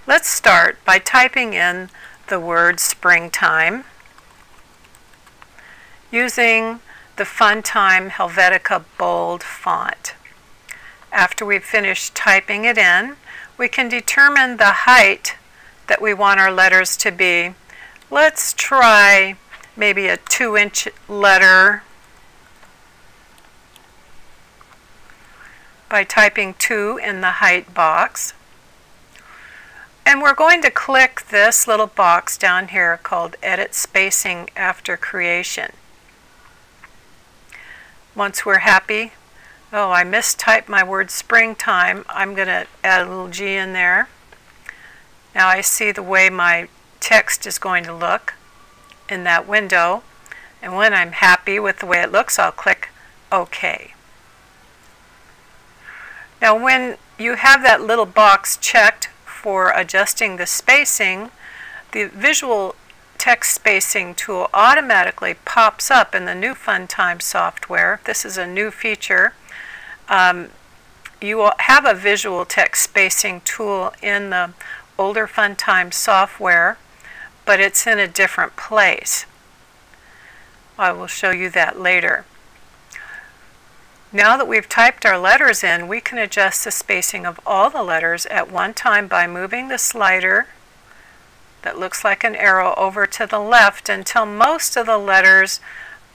Let's start by typing in the word springtime using the Funtime Helvetica bold font. After we've finished typing it in, we can determine the height that we want our letters to be. Let's try maybe a 2-inch letter by typing 2 in the height box. And we're going to click this little box down here called Edit Spacing After Creation. Once we're happy, oh, I mistyped my word springtime, I'm going to add a little G in there. Now I see the way my text is going to look in that window, and when I'm happy with the way it looks, I'll click OK. Now when you have that little box checked for adjusting the spacing, the Visual Text Spacing tool automatically pops up in the new Funtime software. This is a new feature. You will have a Visual Text Spacing tool in the older Funtime software, but it's in a different place. I will show you that later. Now that we've typed our letters in, we can adjust the spacing of all the letters at one time by moving the slider that looks like an arrow over to the left until most of the letters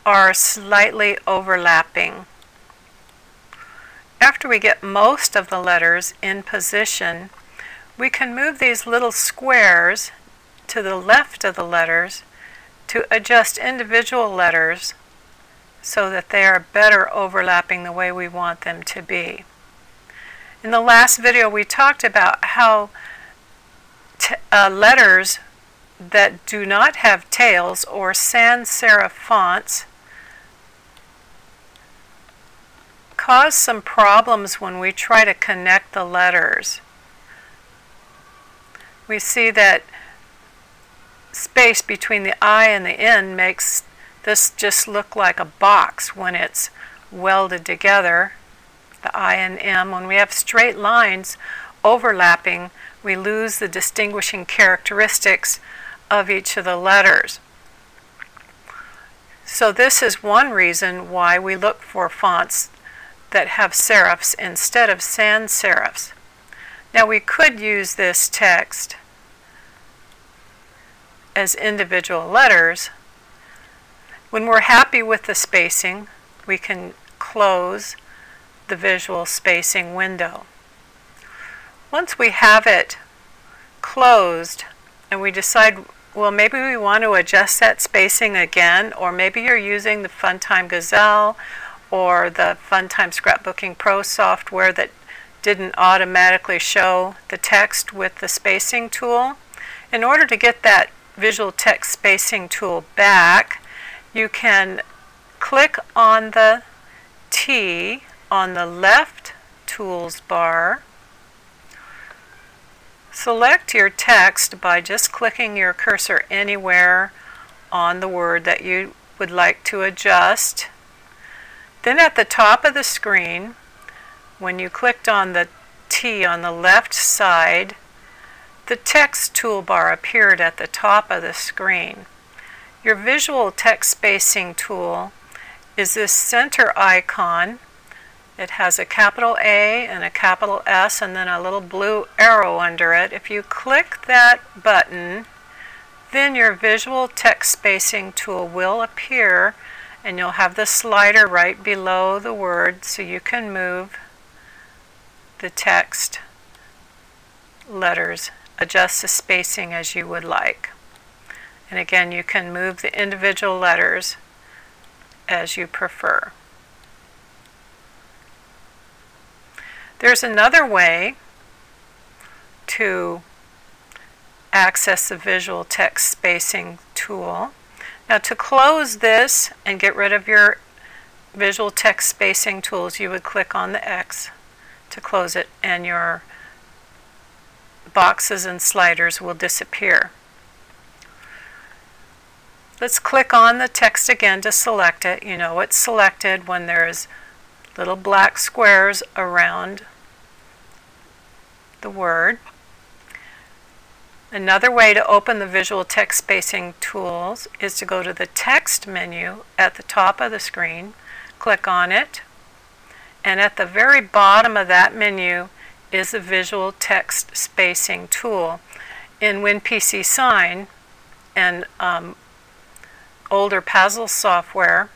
are slightly overlapping. After we get most of the letters in position, we can move these little squares to the left of the letters to adjust individual letters so that they are better overlapping the way we want them to be. In the last video we talked about how letters that do not have tails or sans serif fonts cause some problems when we try to connect the letters. We see that space between the I and the N makes this just look like a box when it's welded together, the I and M. When we have straight lines overlapping, we lose the distinguishing characteristics of each of the letters. So this is one reason why we look for fonts that have serifs instead of sans serifs. Now we could use this text as individual letters. When we're happy with the spacing, we can close the visual spacing window. Once we have it closed and we decide, well, maybe we want to adjust that spacing again, or maybe you're using the Funtime Gazelle or the Funtime Scrapbooking Pro software that didn't automatically show the text with the spacing tool. In order to get that Visual Text Spacing tool back, you can click on the T on the left tools bar. Select your text by just clicking your cursor anywhere on the word that you would like to adjust. Then at the top of the screen, when you clicked on the T on the left side, the text toolbar appeared at the top of the screen. Your Visual Text Spacing tool is this center icon. It has a capital A and a capital S and then a little blue arrow under it. If you click that button, then your Visual Text Spacing tool will appear, and you'll have the slider right below the word so you can move the text letters, adjust the spacing as you would like. And again, you can move the individual letters as you prefer. There's another way to access the Visual Text Spacing tool. Now to close this and get rid of your Visual Text Spacing tools, you would click on the X to close it, and your boxes and sliders will disappear. Let's click on the text again to select it. You know it's selected when there's little black squares around the word. Another way to open the visual text spacing tools is to go to the text menu at the top of the screen, click on it, and at the very bottom of that menu is the visual text spacing tool. In WinPC Sign and older puzzle software,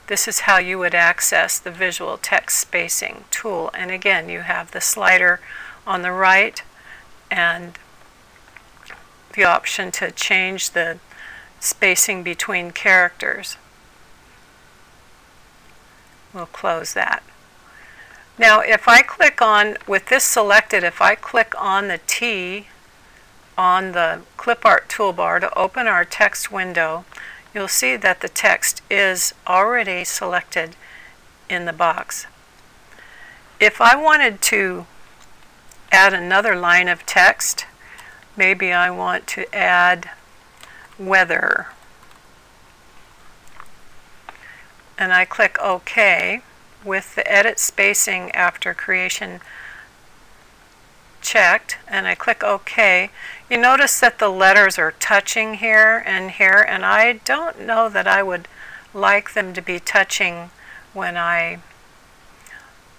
this is how you would access the visual text spacing tool. And again, you have the slider on the right and the option to change the spacing between characters. We'll close that. Now if I click on, with this selected, if I click on the T on the clip art toolbar to open our text window, you'll see that the text is already selected in the box. If I wanted to add another line of text, maybe I want to add weather, and I click OK with the edit spacing after creation checked, and I click OK. You notice that the letters are touching here, and I don't know that I would like them to be touching when I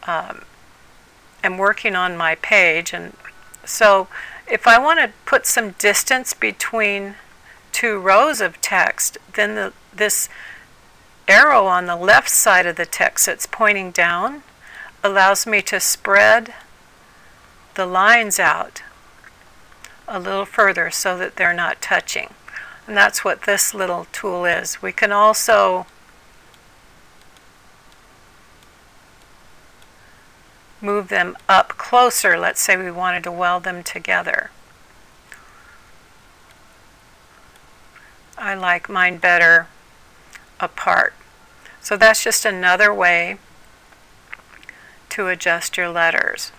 am working on my page. And so if I want to put some distance between two rows of text, then this arrow on the left side of the text that's pointing down allows me to spread the lines out a little further so that they're not touching. And that's what this little tool is. We can also move them up closer. Let's say we wanted to weld them together. I like mine better apart. So that's just another way to adjust your letters.